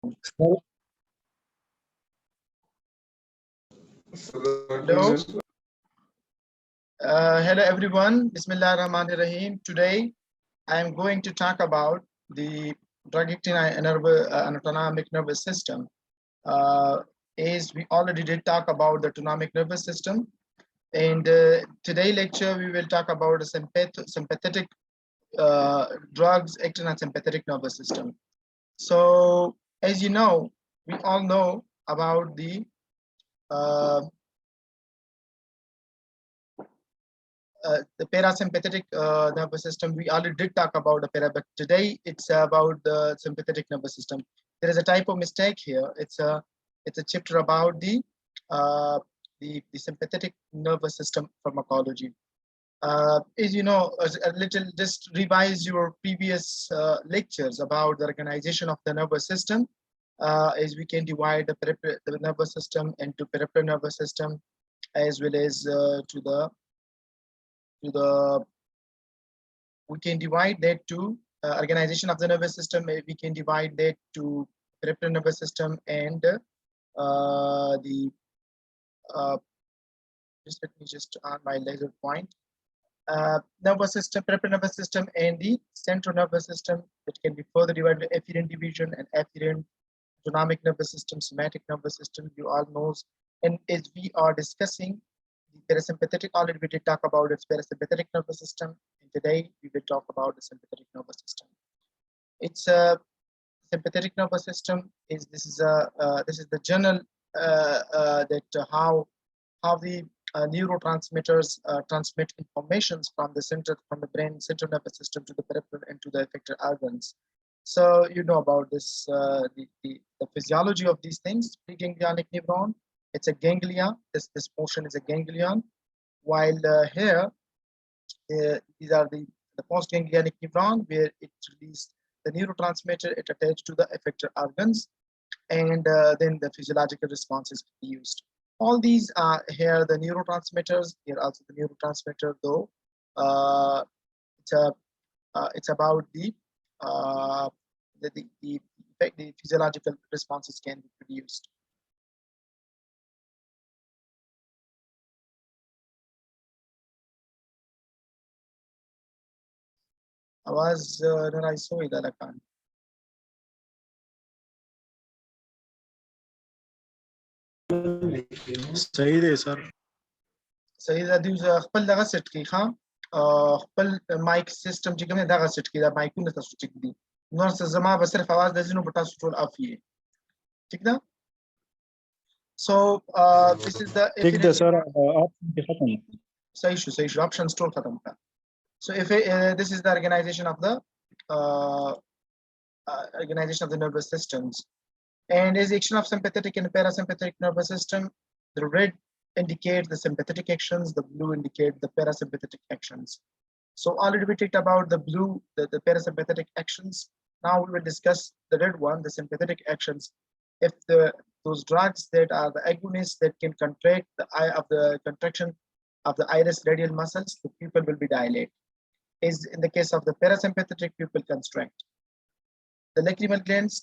Hello. Hello everyone. Bismillah ar-Rahman ar-Rahim. Today I am going to talk about the drug acting and autonomic nervous system. As we already did talk about the autonomic nervous system, and today lecture we will talk about the sympathetic drugs acting on sympathetic nervous system. So as you know, we all know about the parasympathetic nervous system. We already did talk about the para, but today it's about the sympathetic nervous system. There is a type of mistake here. It's a chapter about the sympathetic nervous system pharmacology. As you know, a little just revise your previous lectures about the organization of the nervous system, as we can divide the nervous system into peripheral nervous system, as well as we can divide that to organization of the nervous system. We can divide that to peripheral nervous system and just let me just on my laser point. Nervous system, peripheral nervous system, and the central nervous system, which can be further divided by afferent division and afferent autonomic nervous system, somatic nervous system. You all know, and as we are discussing the parasympathetic, already we did talk about its parasympathetic nervous system, and today we will talk about the sympathetic nervous system. It's a sympathetic nervous system. This is the general how the neurotransmitters transmit informations from the brain central nervous system to the peripheral and to the effector organs. So you know about this the physiology of these things. Preganglionic neuron, it's a ganglia. This portion is a ganglion, while here these are the postganglionic neuron, where it releases the neurotransmitter, it attached to the effector organs, and then the physiological response is produced. All these are here the neurotransmitters. Here also the neurotransmitter, though it's about the physiological responses can be produced. आवाज नराइस हो इधर Lacan सही है sir सही है this خپل دغه سیټ کی ها خپل مایک سیستم چې کومه دغه سیټ کی دا مایکونه تاسو ټیک دي نور څه زما به صرف आवाज د زینو په تاسو ټول افیه ٹھیک ده so this is the ٹھیک ده سر آپشن ختم صحیح شو options ټول ختم کا so if this is the organization of the nervous systems, and as action of sympathetic and parasympathetic nervous system, the red indicates the sympathetic actions, the blue indicates the parasympathetic actions. So already we talked about the blue, the parasympathetic actions. Now we will discuss the red one, the sympathetic actions. If those drugs that are the agonists that can contract the eye of the contraction of the iris radial muscles, the pupil will be dilated. Is in the case of the parasympathetic, pupil constrict. The lacrimal glands,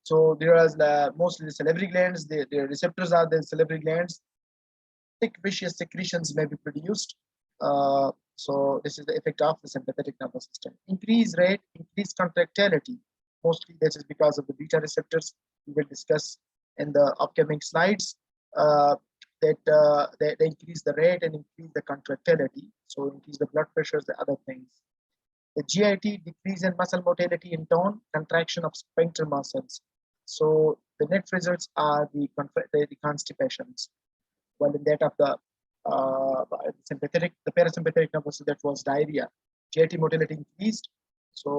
so there is mostly the salivary glands. The receptors are the salivary glands. Thick viscous secretions may be produced. So this is the effect of the sympathetic nervous system. Increased rate, increased contractility. Mostly this is because of the beta receptors. We will discuss in the upcoming slides. That they increase the rate and increase the contractility, so increase the blood pressures, the other things. The GIT, decrease in muscle motility and tone, contraction of sphincter muscles. So the net results are the constipations. While in that of the parasympathetic nervous system, that was diarrhea. GIT motility increased, so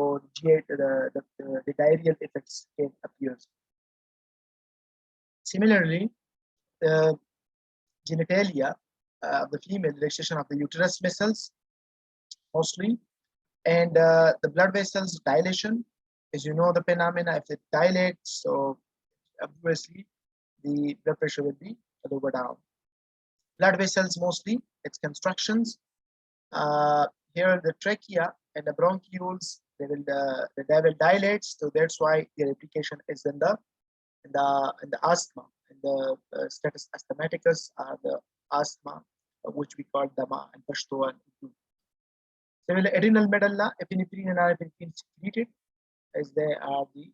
the diarrheal effects can appear. Similarly, the genitalia of the female, relaxation of the uterus muscles mostly, and the blood vessels dilation. As you know the phenomena, if it dilates, so obviously the blood pressure will be lower down. Blood vessels mostly, its constructions. Here the trachea and the bronchioles, they will dilate. So that's why their application is in the asthma, in the status asthmaticus, the asthma, which we call dama and Pashto and Urdu. Similarly, adrenal medulla, epinephrine and norepinephrine secreted, as they are the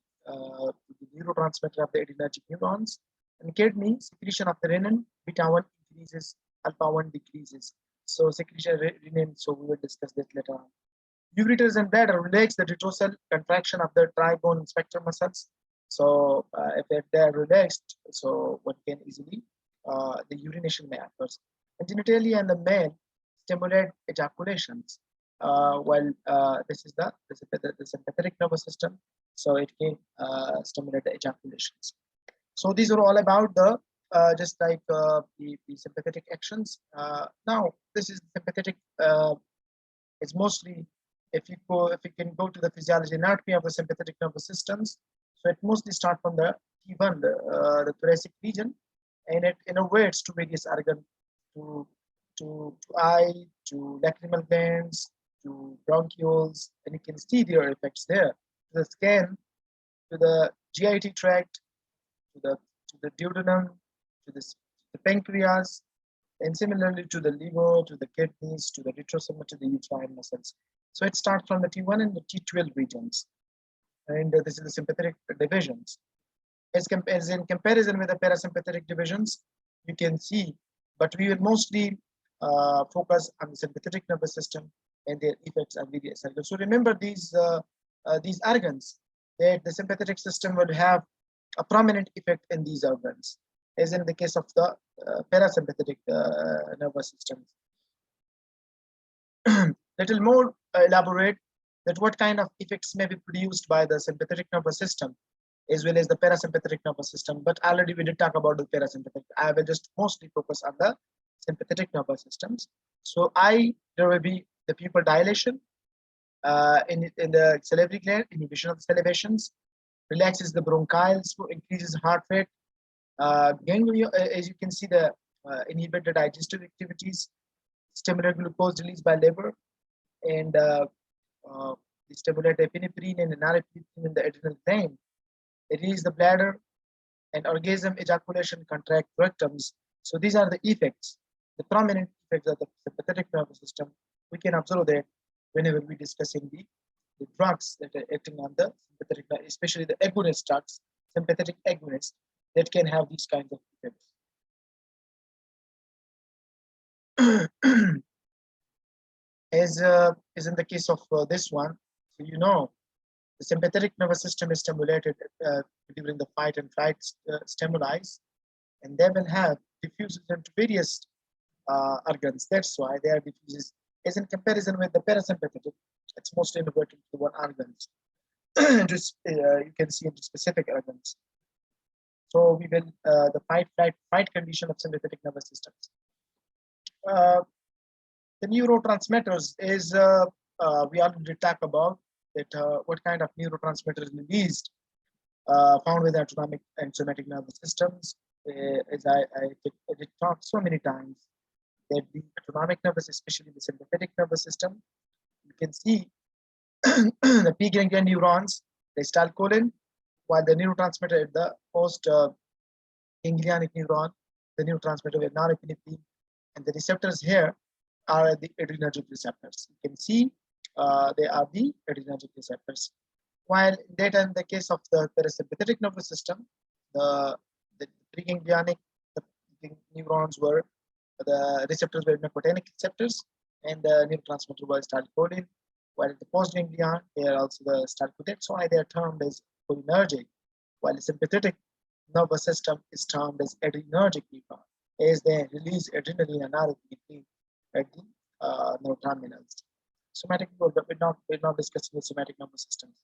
neurotransmitter of the adrenergic neurons. And kidney, secretion of the renin, beta 1 increases, alpha 1 decreases. So secretion renin, so we will discuss this later on. Ureters and bladder relax the retrocell contraction of the tribone spectrum muscles. So if they are relaxed, so one can easily, the urination may occur. And genitalia and the male stimulate ejaculations. While this is the sympathetic nervous system, so it can stimulate the ejaculations. So these are all about the just like the sympathetic actions. Now this is sympathetic. It's mostly if you can go to the physiology anatomy of the sympathetic nervous systems. So it mostly starts from the T1, the thoracic region, and it innervates to various organs, to eye, to lacrimal glands, to bronchioles, and you can see their effects there. To the skin, to the GIT tract, to the duodenum, to the pancreas, and similarly to the liver, to the kidneys, to the retrosoma, to the uterine muscles. So it starts from the T1 and the T12 regions, and this is the sympathetic divisions. As in comparison with the parasympathetic divisions, you can see, but we will mostly focus on the sympathetic nervous system and their effects on various organs. So remember these organs, that the sympathetic system will have a prominent effect in these organs, as in the case of the parasympathetic nervous systems. Little more elaborate that what kind of effects may be produced by the sympathetic nervous system as well as the parasympathetic nervous system. But already we did talk about the parasympathetic. I will just mostly focus on the sympathetic nervous systems. So there will be the pupil dilation in the salivary gland, inhibition of the salivations, relaxes the bronchioles, increases heart rate. Ganglia, as you can see, the inhibit the digestive activities, stimulate glucose release by liver, and stimulate epinephrine and norepinephrine in the adrenal gland. Release the bladder, and orgasm, ejaculation, contract rectums. So these are the effects, the prominent effects of the sympathetic nervous system. We can observe that whenever we discussing the drugs that are acting on the sympathetic, especially the agonist drugs, sympathetic agonists, that can have these kinds of effects. As in the case of this one, so you know, the sympathetic nervous system is stimulated during the fight and flight stimuli, and they will have diffuses into various organs. That's why they are diffuses. As in comparison with the parasympathetic, it's mostly inverted to one organs. Just you can see into specific organs. So we will the fight condition of sympathetic nervous systems. The neurotransmitters is we already talked about that what kind of neurotransmitters released found with autonomic and somatic nervous systems. As I did talk so many times, that the autonomic nervous, especially the sympathetic nervous system, you can see the P ganglion neurons, the acetylcholine, while the neurotransmitter at the post ganglionic neuron, the neurotransmitter with norepinephrine, and the receptors here are the adrenergic receptors. You can see they are the adrenergic receptors. While that in the case of the parasympathetic nervous system, the preganglionic neurons were the receptors were nicotinic receptors, and the neurotransmitter was acetylcholine. While at the postganglion, they are also the acetylcholine. That's why they are termed as cholinergic. While the sympathetic nervous system is termed as adrenergic neuron, as they release adrenaline and norepinephrine at the neuroterminals. Somatic, we're not discussing the somatic nervous systems.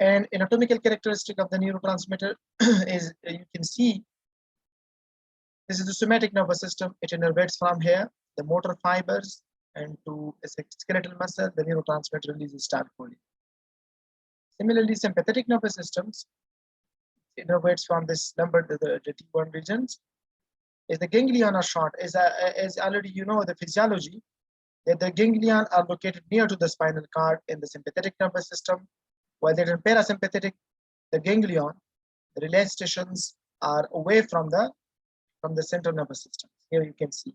And anatomical characteristic of the neurotransmitter is you can see this is the somatic nervous system. It innervates from here, the motor fibers, and to a skeletal muscle, the neurotransmitter releases acetylcholine. Similarly, sympathetic nervous systems innervates from this number to the T1 regions. Is the ganglion are short. As already you know the physiology, The ganglion are located near to the spinal cord in the sympathetic nervous system, while in parasympathetic, the ganglion, the relay stations are away from the central nervous system. Here you can see.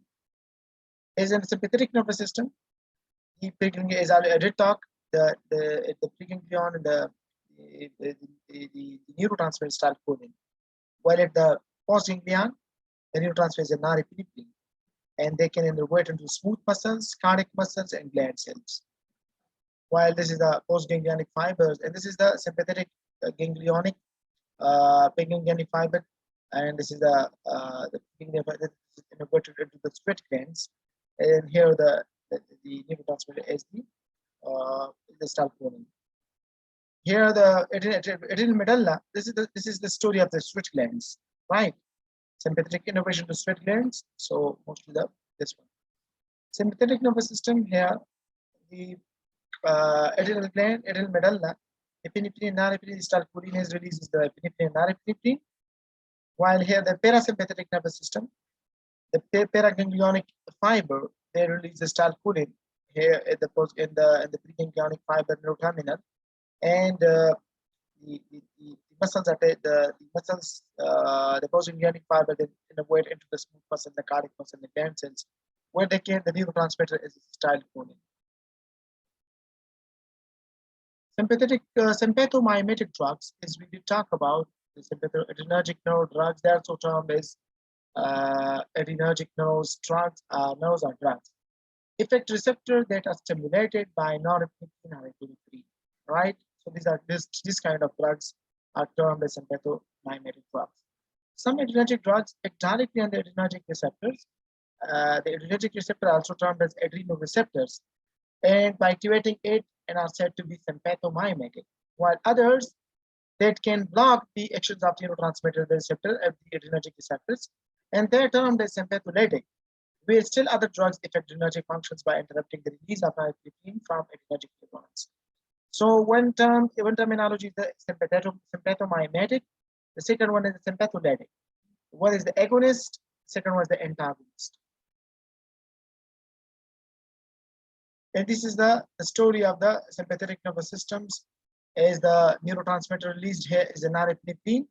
As in the sympathetic nervous system, the preganglion, as I did talk, the preganglion and the neurotransmitter start coding, while at the postganglion, the neurotransmitter is a norepinephrine, and they can innervate into smooth muscles, cardiac muscles, and glial cells. While this is the postganglionic fibers, and this is the sympathetic ganglionic preganglionic fiber, and this is the innervated into the sweat glands, and here the neurotransmitter is the start coding. Here the adrenal medulla. This is the story of the sweat glands, right? Sympathetic innervation to sweat glands. So mostly this one. Sympathetic nervous system here, the adrenal gland, adrenal medulla, epinephrine and norepinephrine start cholinease releases the epinephrine and norepinephrine. While here the parasympathetic nervous system, the paraganglionic fiber, they release the start-choline here at the preganglionic fiber neuroterminal, and the muscles are the postganglionic fiber then innervate into the smooth muscle, the cardiac muscle, the glial cells, where the neurotransmitter is acetylcholine. Sympathetic sympathomimetic drugs, as we did talk about, the adrenergic nerve drugs, they are also termed as adrenergic nerves drugs. Nerves are drugs. Effect receptors that are stimulated by norepinephrine or epinephrine, right? So these are this kind of drugs are termed as sympathomimetic drugs. Some adrenergic drugs act directly on the adrenergic receptors. The adrenergic receptor also termed as adrenoreceptors, and by activating it and are said to be sympathomimetic, while others that can block the actions of neurotransmitter receptor at the adrenergic receptors, and they're termed as sympatholytic, where still other drugs affect adrenergic functions by interrupting the release of norepinephrine from adrenergic neurons. So one terminology is the sympathomimetic, the second one is the sympatholytic. One is the agonist, second one is the antagonist. And this is the story of the sympathetic nervous systems, as the neurotransmitter released here is the norepinephrine,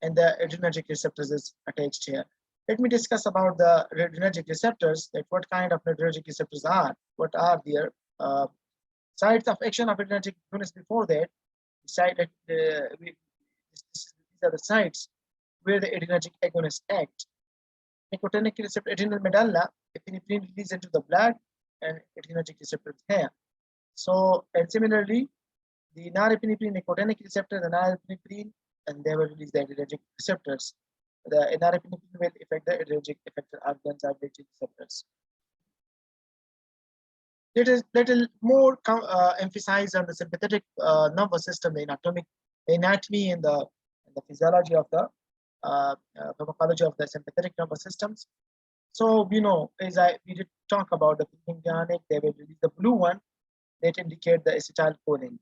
and the adrenergic receptors is attached here. Let me discuss about the adrenergic receptors, that what kind of adrenergic receptors are, what are their sites of action of adrenergic agonists. Before that, these are the sites where the adrenergic agonists act. Nicotinic receptor, adrenal medulla, epinephrine released into the blood, and adrenergic receptors here. So, and similarly, the norepinephrine nicotinic receptor, the norepinephrine, and they will release the adrenergic receptors. The norepinephrine will affect the adrenergic effector organs or adrenergic receptors. Little more emphasize on the sympathetic nervous system, the anatomy and the physiology of the pharmacology of the sympathetic nervous systems. So we know, we did talk about the preganglionic, they will release the blue one that indicate the acetylcholine.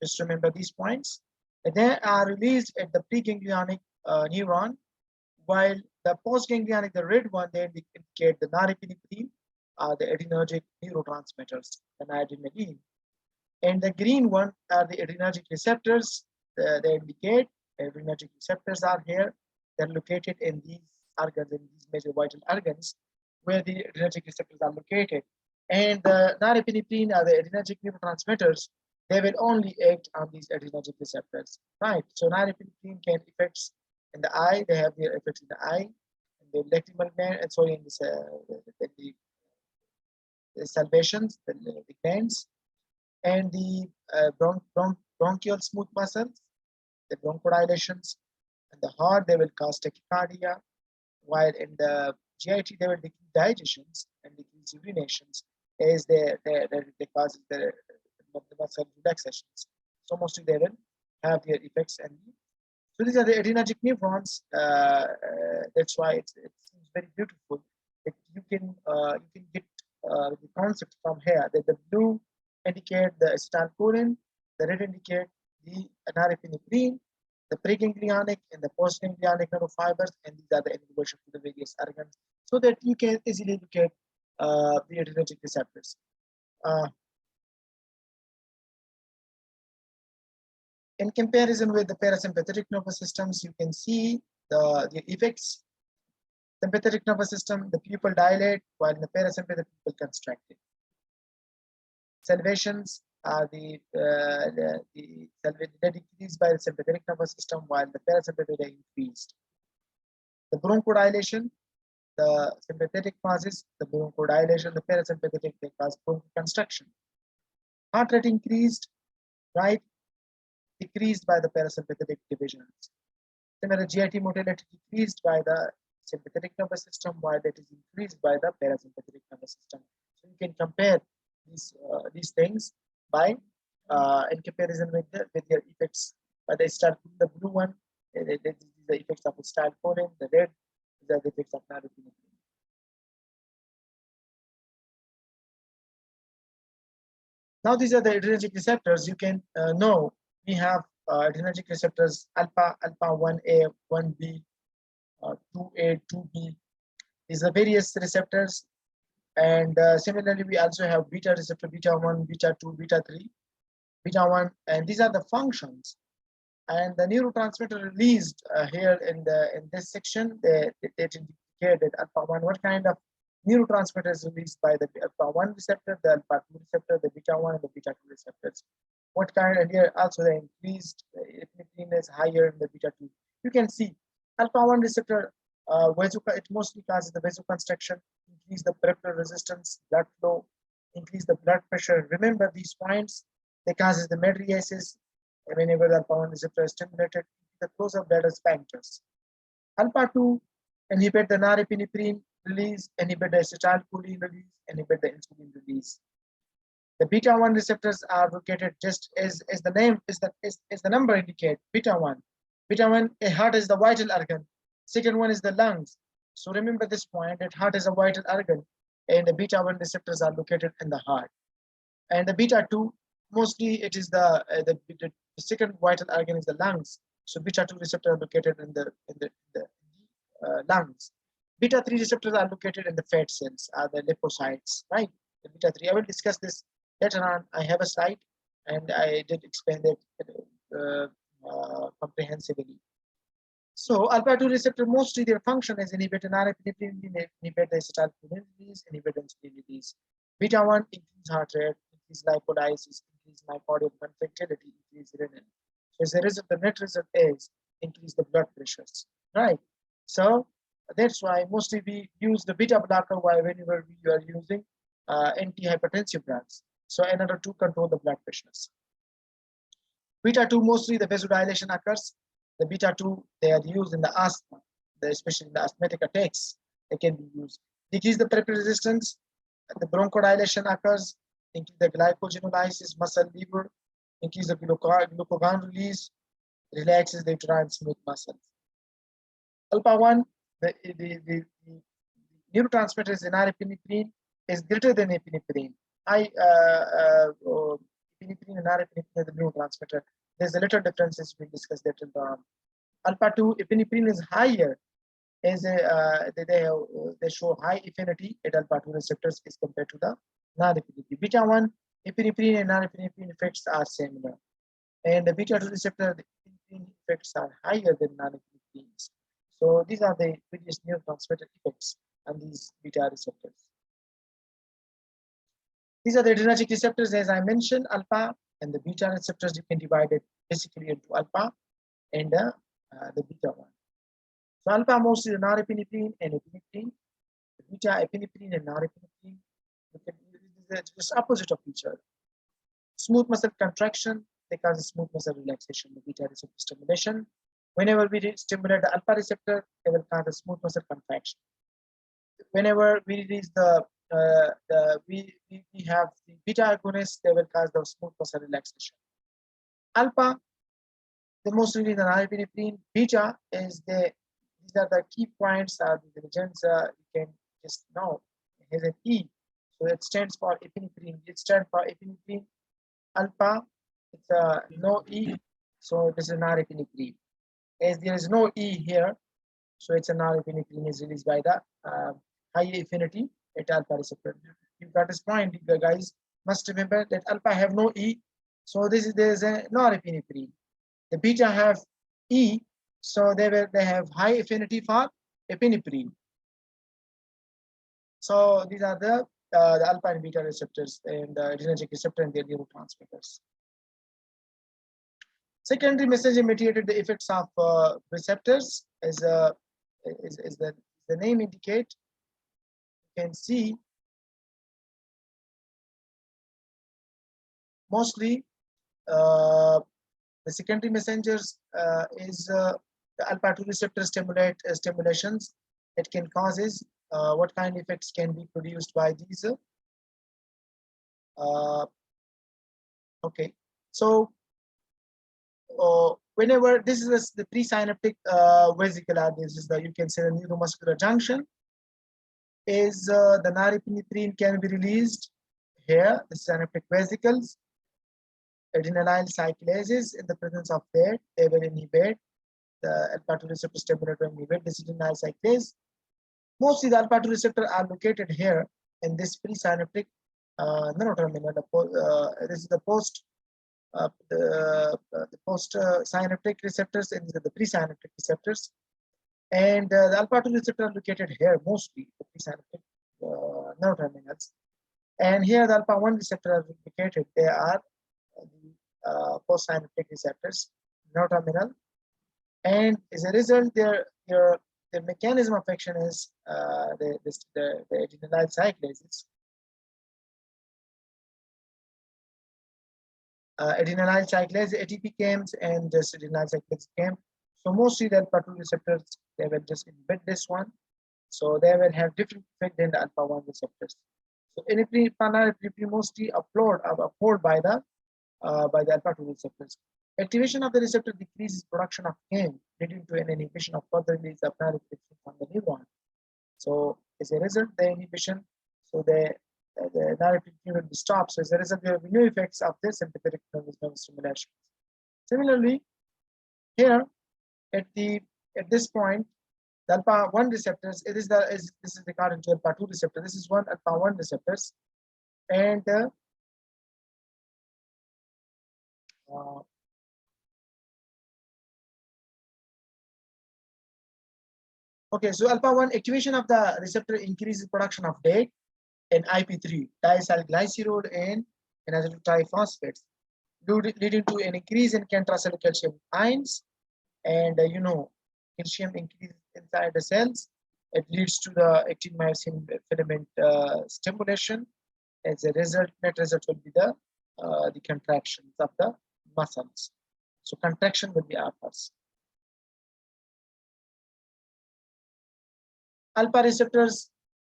Just remember these points. They are released at the preganglionic neuron, while the postganglionic, the red one, they indicate the norepinephrine, the adrenergic neurotransmitters, the noradrenaline. And the green one are the adrenergic receptors. They indicate adrenergic receptors are here. They're located in these organs, in these major vital organs, where the adrenergic receptors are located. And the norepinephrine are the adrenergic neurotransmitters. They will only act on these adrenergic receptors, right? So norepinephrine can effects in the eye. They have their effects in the eye, in the lacrimal gland, and sorry, in this, the salvations, the glands, and the bronchial smooth muscles, the bronchodilations, and the heart, they will cause tachycardia, while in the GIT, they will decrease digestions and decrease urinations, as they cause the muscle relaxations. So mostly they will have their effects. And so these are the adrenergic neurons. That's why it seems very beautiful. You can get the concept from here, that the blue indicate the acetylcholine, the red indicate the norepinephrine, the preganglionic and the postganglionic neurofibers, and these are the innervation to the various organs, so that you can easily locate the adrenergic receptors. In comparison with the parasympathetic nervous systems, you can see the effects. Sympathetic nervous system, the pupil dilate, while in the parasympathetic pupil constricted. Salivations are the decreased by the sympathetic nervous system, while the parasympathetic increased. The bronchodilation, the sympathetic causes the bronchodilation, the parasympathetic they cause bronchoconstriction. Heart rate increased, right? Decreased by the parasympathetic divisions. Similar GIT motility decreased by the sympathetic nervous system, while it is increased by the parasympathetic nervous system. So you can compare these things by in comparison with their effects. By the blue one, this is the effects of acetylcholine. The red is the effects of norepinephrine. Now these are the adrenergic receptors. You can know we have adrenergic receptors alpha 1A, 1B, 2A, 2B. These are various receptors. And similarly, we also have beta receptor, beta 1, beta 2, beta 3, beta 1, and these are the functions. And the neurotransmitter released here in this section, it indicated alpha 1, what kind of neurotransmitter is released by the alpha 1 receptor, the alpha 2 receptor, the beta 1, and the beta 2 receptors. What kind, and here also the increased epinephrine is higher in the beta 2. You can see alpha 1 receptor, it mostly causes the vasoconstriction, increase the peripheral resistance, blood flow, increase the blood pressure. Remember these points, they causes the mydriasis. Whenever the alpha 1 receptor is stimulated, the close of bladder sphincters. Alpha 2 inhibit the norepinephrine release, inhibit the acetylcholine release, inhibit the insulin release. The beta 1 receptors are located just as the name is the number indicate, beta 1. Beta 1, a heart is the vital organ. Second one is the lungs. So remember this point that heart is a vital organ, and the beta 1 receptors are located in the heart. And the beta 2, mostly it is the second vital organ is the lungs. So beta 2 receptors are located in the lungs. Beta 3 receptors are located in the fat cells, the lipocytes, right? The beta 3. I will discuss this later on. I have a slide, and I did explain that comprehensively. So alpha 2 receptor, mostly their function is inhibit norepinephrine, inhibit the acetylcholine release, inhibit insulin release. Beta 1 increase heart rate, increase lipolysis, increase myocardial contractility, increase renin. So as a result, the net result is increase the blood pressures, right? So that's why mostly we use the beta blocker whenever we are using antihypertensive drugs. So in order to control the blood pressures. Beta 2, mostly the vasodilation occurs. The beta 2, they are used in the asthma, especially in the asthmatic attacks. They can be used. Decrease the peripheral resistance. The bronchodilation occurs. Increase the glycogenolysis, muscle liver. Increase the glucagon release. Relaxes the uterine smooth muscles. Alpha 1, the neurotransmitters in norepinephrine is greater than epinephrine. Epinephrine and norepinephrine are the neurotransmitter. There's a little differences we discussed later on. Alpha 2, epinephrine is higher, as they show high affinity at alpha 2 receptors as compared to the norepinephrine. Beta 1, epinephrine and norepinephrine effects are similar, and the beta 2 receptor, the epinephrine effects are higher than norepinephrine. So these are the various neurotransmitter effects on these beta receptors. These are the adrenergic receptors, as I mentioned, alpha and the beta receptors. You can divide it basically into alpha and the beta one. So alpha mostly the norepinephrine and epinephrine. The beta epinephrine and norepinephrine. It's just opposite of each other. Smooth muscle contraction, they cause a smooth muscle relaxation. The beta receptor stimulation. Whenever we stimulate the alpha receptor, they will cause a smooth muscle contraction. Whenever we release we have the beta agonist, they will cause the smooth muscle relaxation. Alpha, the most really the norepinephrine. Beta is these are the key points. The legends you can just know. It has an E, so it stands for epinephrine. It stands for epinephrine. Alpha, it's no E, so this is norepinephrine. As there is no E here, so it's a norepinephrine is released by the high affinity at alpha receptor. You got this point, you guys must remember that alpha have no E, so there is a norepinephrine. The beta have E, so they have high affinity for epinephrine. So these are the alpha and beta receptors and adrenergic receptor and their neurotransmitters. Secondary messenger mediated the effects of receptors as the name indicate. You can see mostly the secondary messengers is the alpha 2 receptor stimulations. It can causes what kind of effects can be produced by these. Okay, so whenever this is the presynaptic vesicle, this is the, you can say, the neuromuscular junction, is the norepinephrine can be released here, the synaptic vesicles. Adrenaline cyclases, in the presence of that, they will inhibit the alpha 2 receptor stimulator, inhibit this adrenaline cyclase. Mostly the alpha 2 receptor are located here in this presynaptic neuroterminal. This is the post synaptic receptors and the presynaptic receptors, and the alpha 2 receptor are located here, mostly the presynaptic neuroterminals, and here the alpha 1 receptor are located. They are the post synaptic receptors neuroterminal, and as a result the mechanism of action is the adrenaline cyclases. Adrenaline cyclase, ATP comes, and this adrenaline cyclase came. So mostly the alpha 2 receptors, they will just inhibit this one. So they will have different effect than the alpha 1 receptors. So epinephrine mostly upload by the alpha 2 receptors. Activation of the receptor decreases production of KAM, leading to an inhibition of further release of norepinephrine from the neuron. So as a result, the inhibition, so the norepinephrine will be stopped. So as a result, there will be no effects of this sympathetic nervous stimulation. Similarly, here at this point, the alpha 1 receptors, this is regarding to alpha 2 receptor. This is one alpha 1 receptors, and okay, so alpha 1 activation of the receptor increases production of DAG and IP3, diacylglycerol and acyl triphosphates, leading to an increase in contracellular calcium ions, and calcium increases inside the cells. It leads to the actin myosin filament stimulation. As a result, net result will be the contractions of the muscles. So contraction will be occurs. Alpha receptors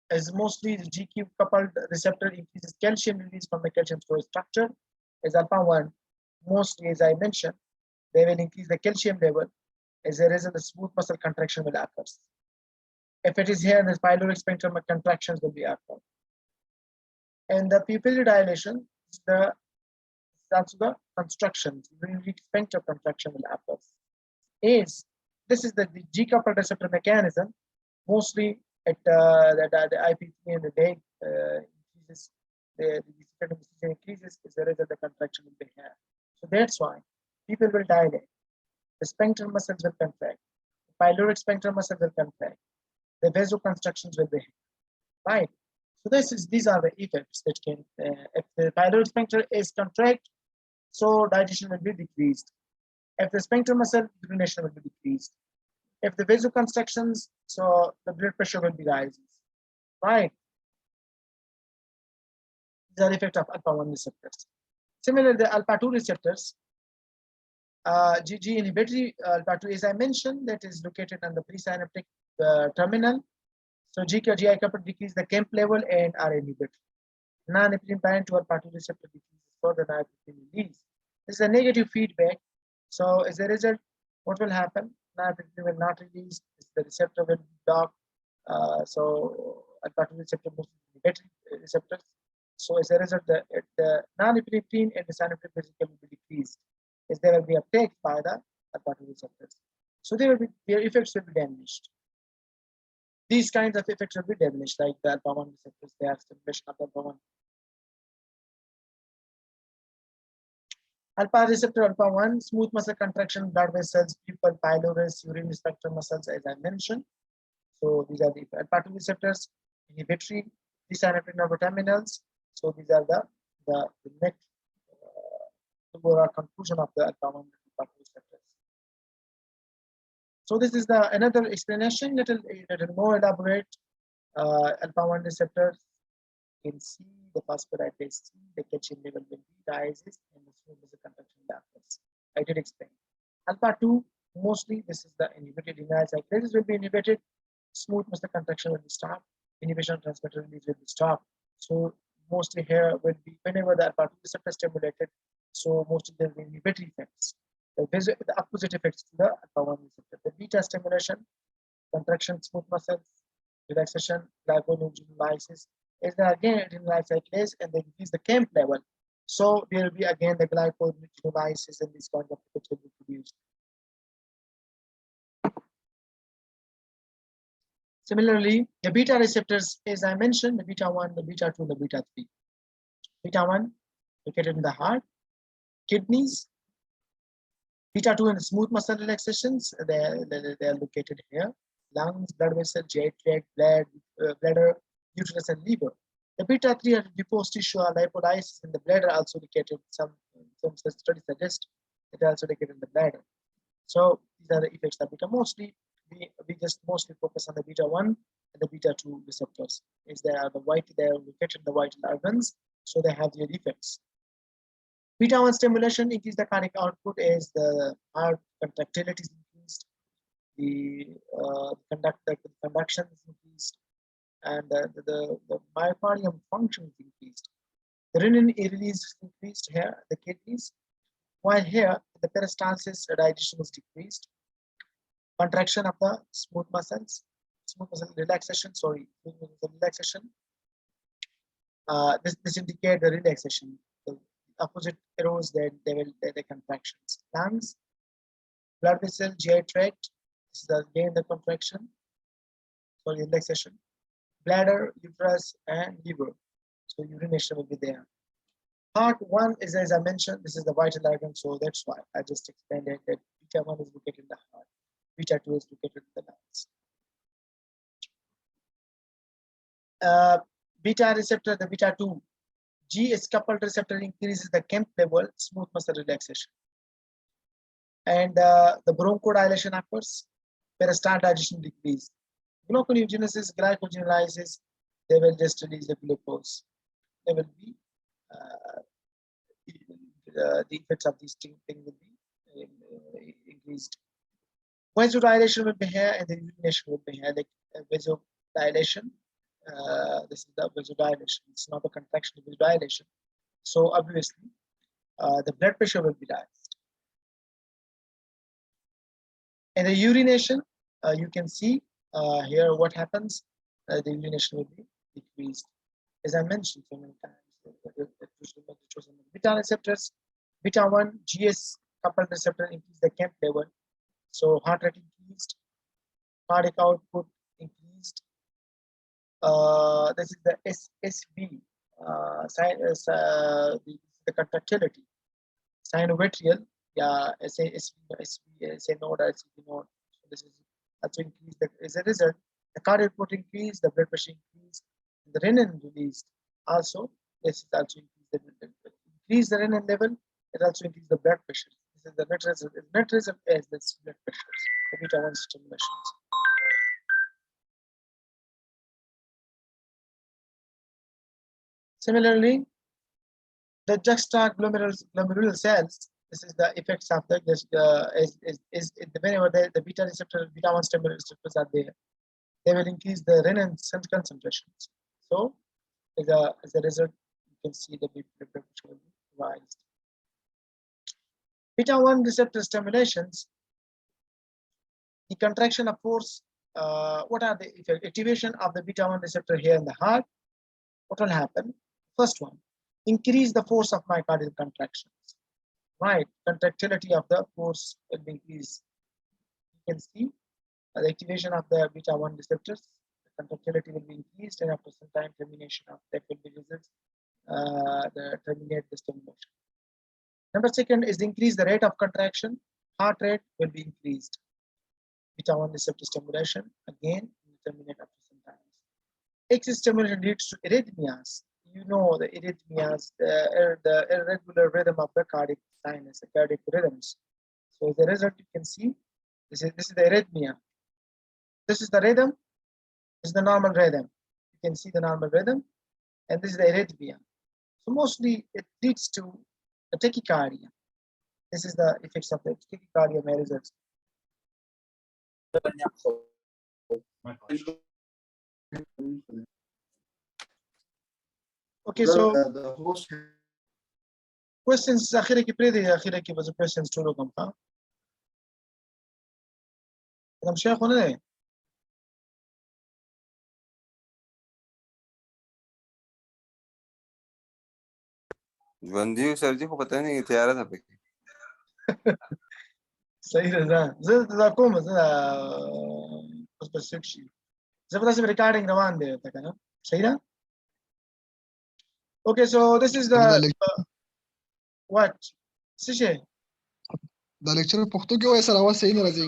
is mostly the GQ coupled receptor, increases calcium release from the calcium storage structure. As alpha 1, mostly, as I mentioned, they will increase the calcium level. As a result, the smooth muscle contraction will occur. If it is here, the pyloric sphincter contractions will be occur. And the pupillary dilation is also the construction. The sphincter contraction will occur. This is the G coupled receptor mechanism. Mostly at the IP3 and the DAG increases, the increases, as a result the contraction will be here. So that's why people will dilate. The sphincter muscles will contract. The pyloric sphincter muscle will contract. The vasoconstrictions will be here, right? So these are the effects that can, if the pyloric sphincter is contract, so dilatation will be decreased. If the sphincter muscle, urination will be decreased. If the vasoconstrictions, so the blood pressure will be rising, right? These are the effect of alpha 1 receptors. Similarly, the alpha 2 receptors, G inhibitory alpha 2, as I mentioned, that is located on the presynaptic terminal. So GI coupled decrease the KAMP level and are inhibited. Non-epinephrine bind to alpha 2 receptor decreases further norepinephrine release. This is a negative feedback. So as a result, what will happen? Norepinephrine will not release. The receptor will be blocked. So alpha 2 receptor mostly inhibitory receptors. So as a result, the non-epinephrine and the synaptic vesicle will be decreased, as they will be uptake by the alpha 2 receptors. So their effects will be diminished. these kinds of effects will be diminished, like the alpha 1 receptors, they have stimulation of the alpha 1. Alpha receptor alpha 1, smooth muscle contraction, blood vessels, pupil, pylorus, urine spectrum muscles, as I mentioned. So these are the alpha 2 receptors, inhibitory, desynaptic nerve terminals. So these are the next overall conclusion of the alpha 1 and alpha 2 receptors. So this is the another explanation, little more elaborate. Alpha 1 receptors, you can see the phosphodiesterase C, the calcium level will be rises, and the smooth muscle contraction happens. I did explain. Alpha 2, mostly this is the inhibited denial cyclases will be inhibited, smooth muscle contraction will be stopped, inhibition of transmitter release will be stopped. So mostly here will be whenever the alpha 2 receptor stimulated, so mostly there will be inhibitory effects. The opposite effects to the alpha 1 receptor. The beta stimulation, contraction, smooth muscles, relaxation, glyconeogenesis, is the again adrenal cyclase, and they increase the camp level. So there will be again the glyconeogenesis, and these kinds of effects will be produced. Similarly, the beta receptors, as I mentioned, the beta 1, the beta 2, the beta 3. Beta 1 located in the heart, kidneys. Beta 2 in the smooth muscle relaxations, they are located here. Lungs, blood vessel, GI tract, bladder, uterus, and liver. The beta 3 are adipose tissue or lipolysis in the bladder, also located. Some studies suggest it also located in the bladder. So these are the effects of beta. Mostly, we just mostly focus on the beta 1 and the beta 2 receptors. Is they are located in the vital organs, so they have their effects. Beta 1 stimulation increase the cardiac output as the heart contractility is increased, the conduction is increased, and the myocardium function is increased. The renin release is increased here, the kidneys, while here the peristalsis digestion is decreased. Contraction of the smooth muscle relaxation. This indicates the relaxation. The opposite arrows, the contractions. Lungs, blood vessel, GI tract. This is again the contraction. Relaxation. Bladder, uterus, and liver. So urination will be there. Heart 1 is, as I mentioned, this is the vital organ, so that's why I just explained it that beta 1 is located in the heart, beta 2 is located in the lungs. Beta receptor, the beta 2, G is coupled receptor increases the camp level, smooth muscle relaxation. And the bronchodilation occurs, peristaltic digestion decrease. Gluconeogenesis, glycogenolysis, they will just release the glucose. They will be the effects of these things will be increased. Vasodilation will be here, and the urination will be here, like vasodilation. This is the vasodilation. It's not a contraction, it's vasodilation. So obviously, the blood pressure will be raised. And the urination, you can see here what happens. The urination will be decreased, as I mentioned so many times. Beta receptors, beta 1, GS coupled receptor increase the camp level. So heart rate increased, cardiac output increased. This is the SSB, the contractility. Synovial, yeah, SA node, SB node. So this is also increased. As a result, the cardiac output increased, the blood pressure increased, the renin released. Also, this is also increase the renin level. It also increases the blood pressure. This is the net result. Net result is this blood pressure. The beta 1 stimulations. Similarly, the juxtaglomerular cells. This is the effects of the whenever the beta receptor, beta 1 stimulator receptors are there, they will increase the renin concentrations. So, as a result, you can see the blood pressure will be raised. Beta 1 receptor stimulations, the contraction of force. What are the effects? Activation of the beta 1 receptor here in the heart. What will happen? First one, increase the force of myocardial contractions. Right, contractility of the force will increase. You can see the activation of the beta 1 receptors contractility will be increased, and after some time, termination of that will be results. Terminate the stimulation. Number second is increase the rate of contraction. Heart rate will be increased. Beta 1 receptor stimulation again terminate after some time. Excess stimulation leads to arrhythmias. You know the arrhythmias, the irregular rhythm of the cardiac sinus, the cardiac rhythms. So the result you can see, this is the arrhythmia. This is the rhythm. This is the normal rhythm. You can see the normal rhythm, and this is the arrhythmia. So mostly it leads to a tachycardia. This is the effects of the tachycardia may result. Okay, so the host questions akhira ki predi akhira ki was questions to look up. I'm sure one ژوندي سر जी को पता नहीं तैयार था पे صحیح ده زه دا کوم زه اوس په څه شي زه په داسې ریکارډینګ روان دی ته کنه صحیح ده okay so this is the what څه شي دا لیکچر پښتو کې وایي سره واسه نه راځي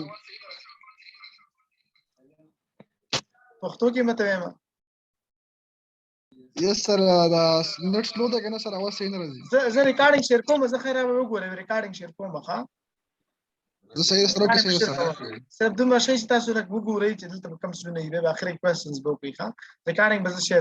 پښتو کې مته وایم یس سر دا نت سلو ده کنه سره واسه نه راځي زه ریکارډینګ شیر کوم زه خیر به وګورم ریکارډینګ شیر کوم ښه زه صحیح سره کې صحیح سره صرف دومره شي چې تاسو وګورئ چې دلته کوم څه نه وي به اخري questions به وکړي ښه ریکارډینګ به زه شیر